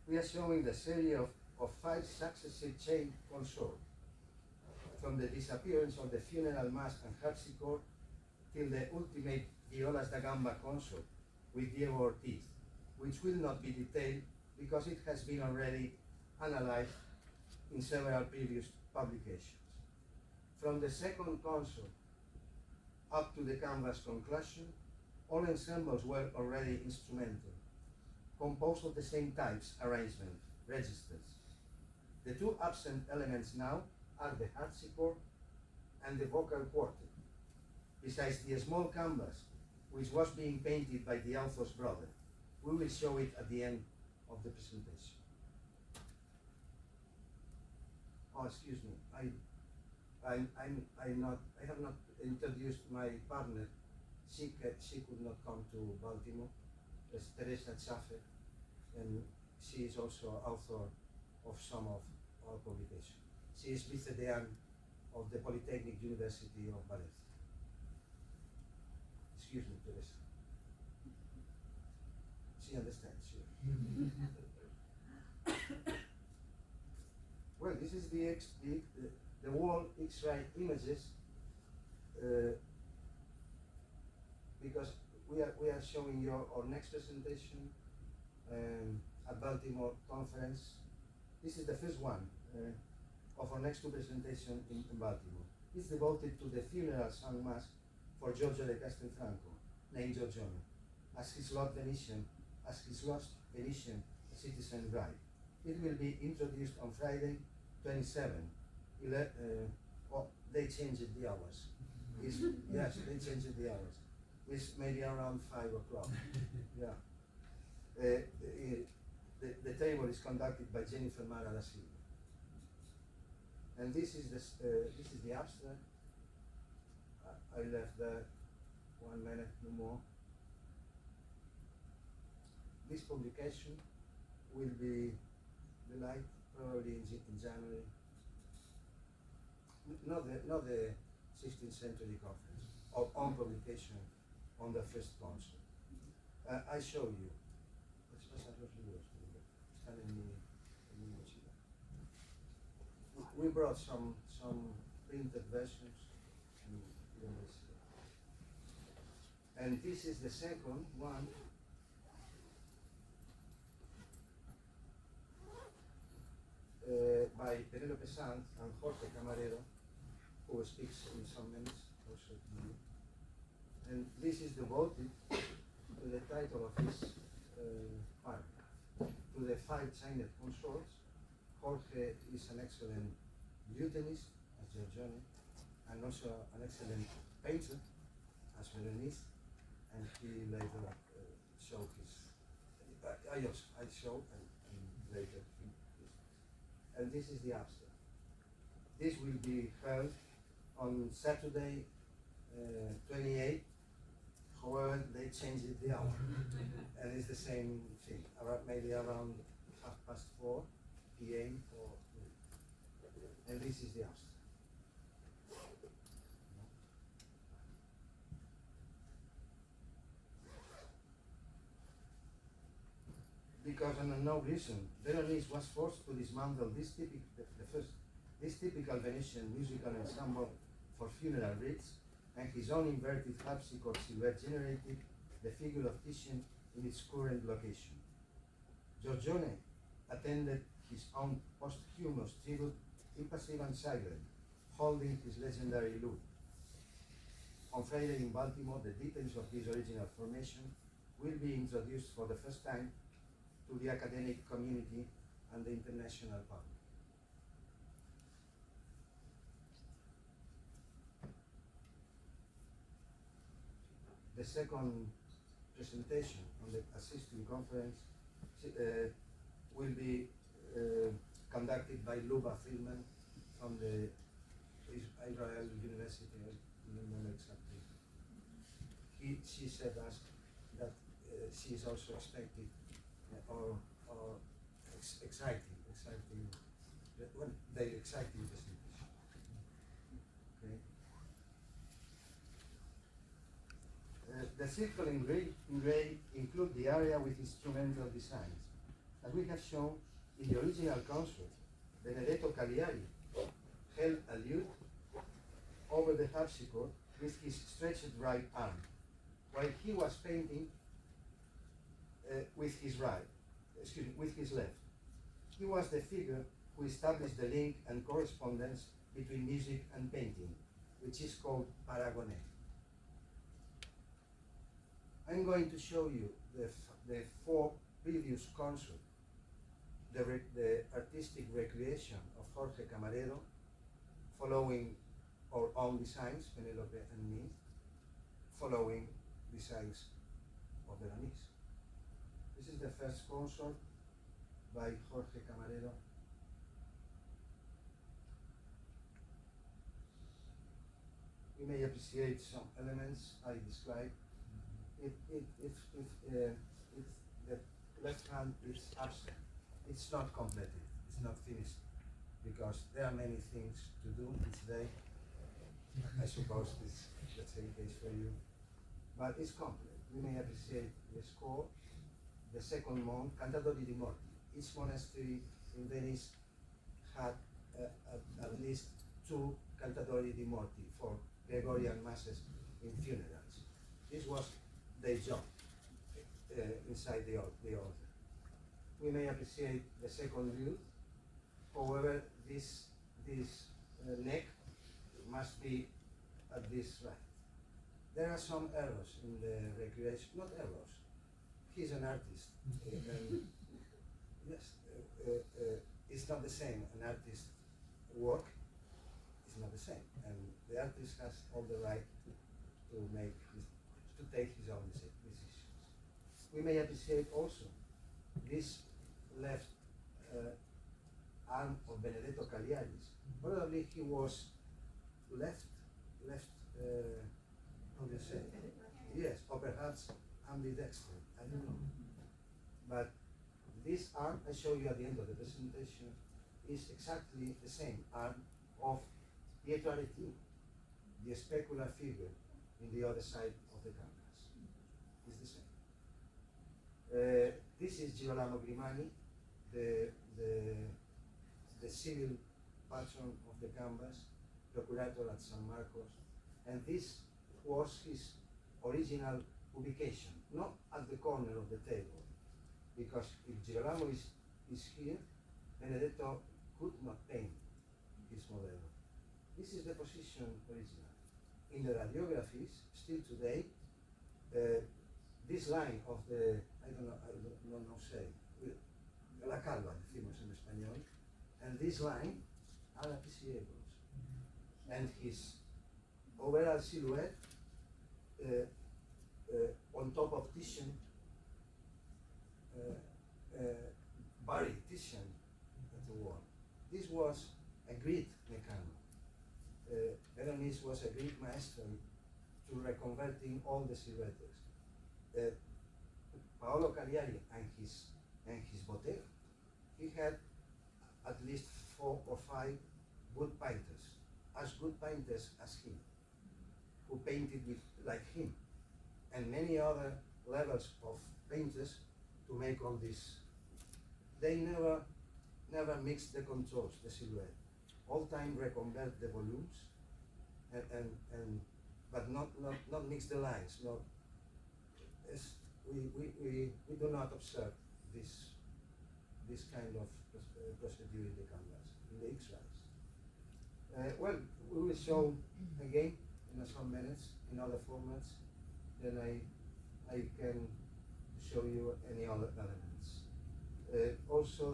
we are showing the series of 5 successive chain consorts, from the disappearance of the funeral mass and harpsichord till the ultimate violas da gamba consort with Diego Ortiz, which will not be detailed because it has been already analyzed in several previous publications. From the second consort up to the canvas conclusion, all ensembles were already instrumental, composed of the same types, arrangement, registers. The two absent elements now are the harpsichord and the vocal quartet, besides the small canvas, which was being painted by the author's brother. We will show it at the end of the presentation. Oh, excuse me, I have not introduced my partner. She could not come to Baltimore. It's Teresa Schaffer, and she is also author of some of our publications. She is vice-dean of the Polytechnic University of Valencia. Excuse me, Teresa. She understands, sure. Well, this is the wall X-ray images, because we are showing you our next presentation at Baltimore conference. This is the first one of our next two presentations in Baltimore. It's devoted to the funeral sung mass for Giorgio da Castelfranco, named Giorgione, as his lost Venetian citizen bride. It will be introduced on Friday, 27. They changed the hours. Yes, they changed the hours. It's maybe around 5 o'clock. Yeah. The table is conducted by Jennifer Mara da Silva. And this is the abstract. I left there 1 minute, no more. This publication will be delayed probably in January. Not the 16th century conference, or on publication on the first consort. I show you. We brought some printed versions, and this is the second one. By Penelope Sanz and Jorge Camarero, who speaks in some minutes also to you. And this is devoted to the title of this part, to the 5 chained consorts. Jorge is an excellent lutenist, as Giorgione, and also an excellent painter, as Berenice, and he later showed his, I showed and later he. And this is the abstract. This will be held on Saturday, 28. However, they changed the hour, and it's the same thing. Maybe around 4:30 p.m. And this is the abstract. Because for no reason, Berenice was forced to dismantle this typical Venetian musical ensemble for funeral rites, and his own inverted harpsichord silhouette generated the figure of Titian in its current location. Giorgione attended his own posthumous tribute impassive and silent, holding his legendary lute. On Friday in Baltimore, the details of this original formation will be introduced for the first time to the academic community and the international public. The second presentation on the assisting conference will be conducted by Luba Filman from the Israel University, I don't know exactly. She said us that she is also expected exciting, well, very exciting presentation. Okay. The circle in gray include the area with instrumental designs, As we have shown, in the original consort, Benedetto Cagliari held a lute over the harpsichord with his stretched right arm, while he was painting with his left. He was the figure who established the link and correspondence between music and painting, which is called paragoné. I'm going to show you the four previous consorts, the artistic recreation of Jorge Camarero, following our own designs, Penelope and me, following designs of Berenice. This is the first consort by Jorge Camarero. You may appreciate some elements I described. The left hand is absent. It's not completed. It's not finished because there are many things to do each day. I suppose this, let's say, case for you, but it's complete. You may appreciate the score. The second month, Cantatori di Morti. Each monastery in Venice had at least 2 Cantatori di Morti for Gregorian masses in funerals. This was their job inside the altar. We may appreciate the second view. However, this neck must be at this right. There are some errors in the recreation, not errors. He's an artist. And yes, it's not the same. An artist's work is not the same. And the artist has all the right to take his own decisions. We may appreciate also this left arm of Benedetto Cagliari's. Probably he was left, how do you say? Yes, or perhaps ambidextrous, I don't know. But this arm, I show you at the end of the presentation, is exactly the same arm of Pietro Aretino, the specular figure in the other side of the canvas. It's the same. This is Girolamo Grimani, the civil patron of the canvas, procurator at San Marcos, and this was his original ubication, not at the corner of the table, because if Girolamo is here, Benedetto could not paint his model. This is the position original. In the radiographies, still today, this line of the, I don't know say, la calva, decimos en español, and this line are appreciables. And his overall silhouette on top of Titian, buried Titian at the wall. This was a Greek mechanic. Berenice was a Greek maestro to reconverting all the silhouettes. Paolo Cagliari and his bottega, he had at least 4 or 5 good painters, as good painters as him, who painted like him, and many other levels of painters to make all this. They never mixed the contours, the silhouette. All time reconvert the volumes, but not mix the lines. Not, we do not observe this kind of procedure in the canvas, in the X-rays. Well, we will show again in some minutes in other formats. Then I can show you any other elements. Also,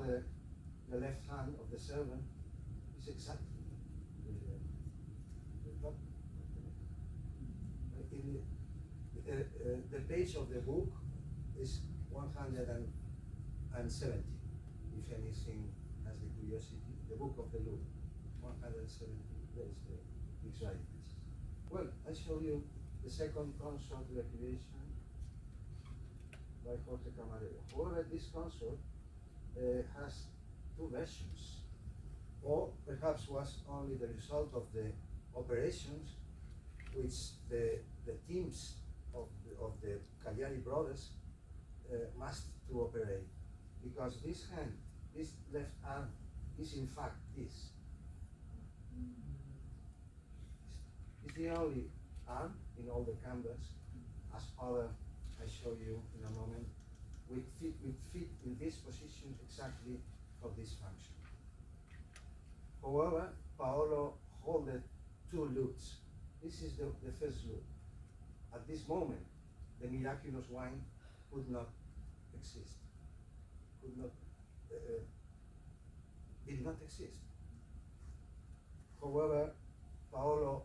the left hand of the servant is exactly the top. The page of the book is 170. If anything has the curiosity, the book of the Louvre, 170. There is the X-ray. Well, I show you the second consort recreation by Jorge Camarero. However, this consort has 2 versions, or perhaps was only the result of the operations which the teams of the Cagliari brothers must to operate because this hand, this left arm, is in fact this. It's the only arm in all the canvas, as other I show you in a moment, with feet in this position exactly for this function. However, Paolo holded two lutes. This is the first lute. At this moment, the miraculous wine could not exist, did not exist. However, Paolo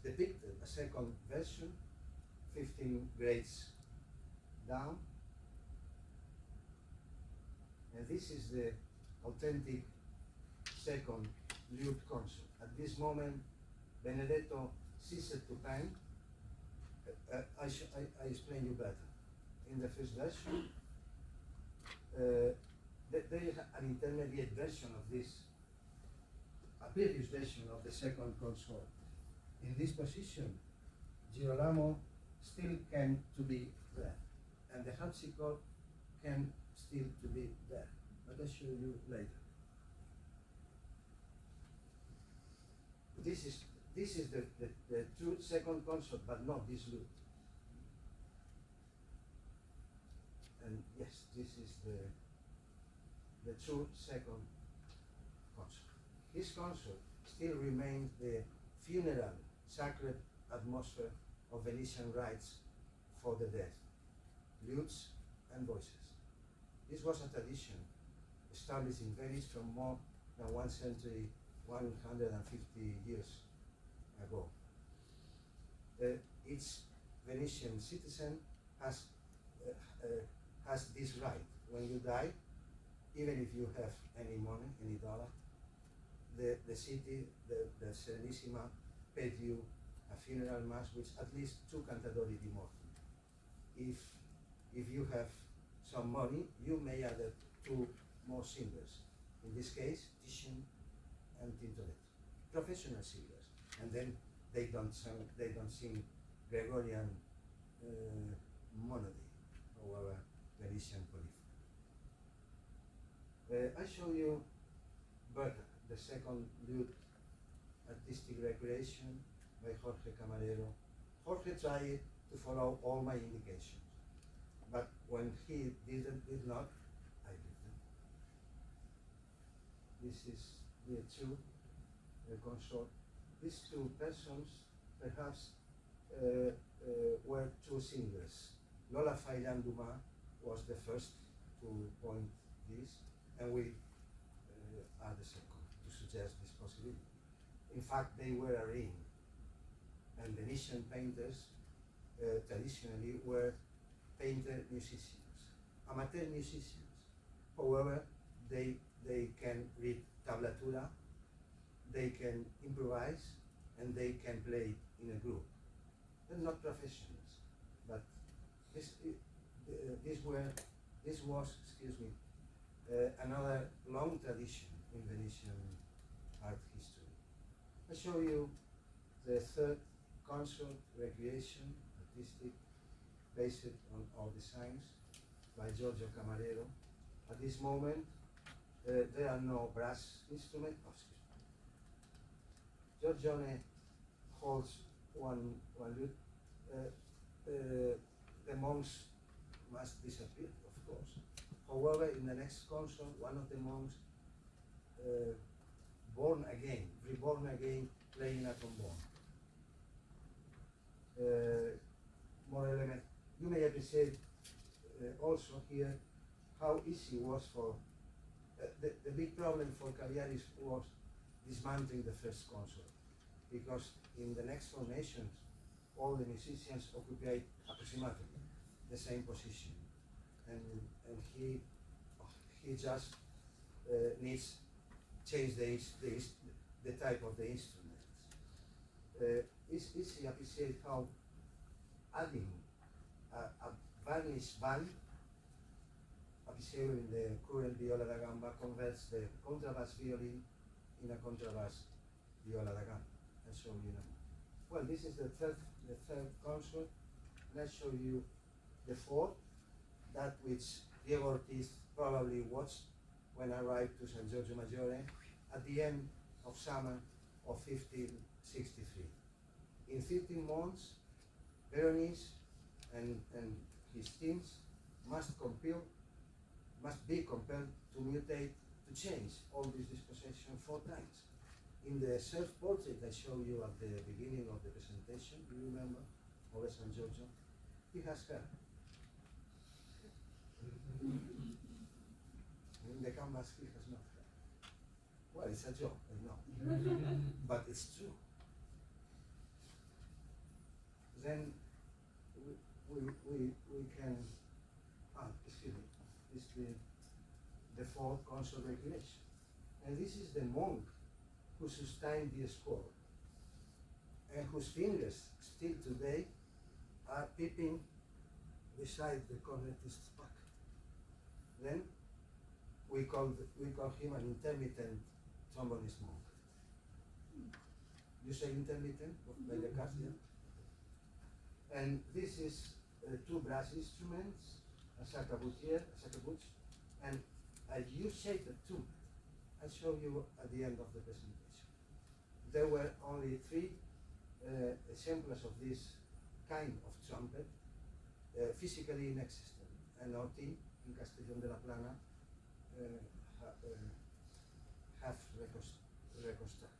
depicted a second version, 15 grades down, and this is the authentic second lute consort. At this moment, Benedetto ceased to paint. I explain you better. In the first version, there is an intermediate version of this, a previous version of the second consort. In this position, Girolamo still can to be there, and the harpsichord can still to be there. But I'll show you later. This is the true second consort, but not this lute. And yes, this is the true second consort. This consort still remains the funeral, sacred atmosphere of Venetian rites for the dead, lutes and voices. This was a tradition established in Venice from more than 1 century, 150 years ago. Each Venetian citizen has this right. When you die, even if you have any money, any dollar, the city, the Serenissima, paid you a funeral mass with at least 2 cantadori di morte. If you have some money, you may add 2 more singers. In this case, Titian and Tintoretto, professional singers, and then they don't sing Gregorian monody, however Venetian polyphony. I show you Berta, the second lute artistic recreation by Jorge Camarero. Jorge tried to follow all my indications, but when he did not, I did them. This is the two consort. These 2 persons perhaps were 2 singers. Lola Fayran Dumas was the first to point this, and we are the second to suggest this possibility. In fact, they were a ring, and Venetian painters traditionally were painter musicians, amateur musicians. However, they can read tablatura, they can improvise, and they can play in a group. They're not professionals, but this was, another long tradition in Venetian art history. I show you the third consort, recreation, artistic, based on all designs by Giorgio Camarero. At this moment, there are no brass instruments. Giorgione holds one lute. The monks must disappear, of course. However, in the next consort, one of the monks, reborn again, playing a trombone. More element. You may appreciate also here how easy it was for the big problem for Cagliari was dismantling the first consort, because in the next formations, all the musicians occupied approximately the same position, and he just needs change the type of the instruments. It's easy to appreciate how adding a varnish band, appreciated in the current viola da gamba, converts the contrabass violin in a contrabass viola da gamba. I'll show you now. Well, this is the third consort, and I'll show you the fourth. that which Diego Ortiz probably watched when I arrived to San Giorgio Maggiore at the end of summer of 1563. In 13 months, Veronese and his teams must be compelled to mutate, to change all this dispossession 4 times. In the self-portrait I showed you at the beginning of the presentation, you remember, of San Giorgio, he has hair. In the canvas he has not hair. Well, it's a joke, I know, but it's true. Then we can, excuse me, is the 4th consort regulation. And this is the monk who sustained the scroll and whose fingers still today are peeping beside the cornetist's back. Then we call him an intermittent trombonist monk. You say intermittent by the cast, yeah? And this is 2 brass instruments, a sacabuchier, and a U-shaped tube. I'll show you at the end of the presentation. There were only 3 exemplars of this kind of trumpet physically inexistent, and Ortiz in Castellón de la Plana have reconstructed.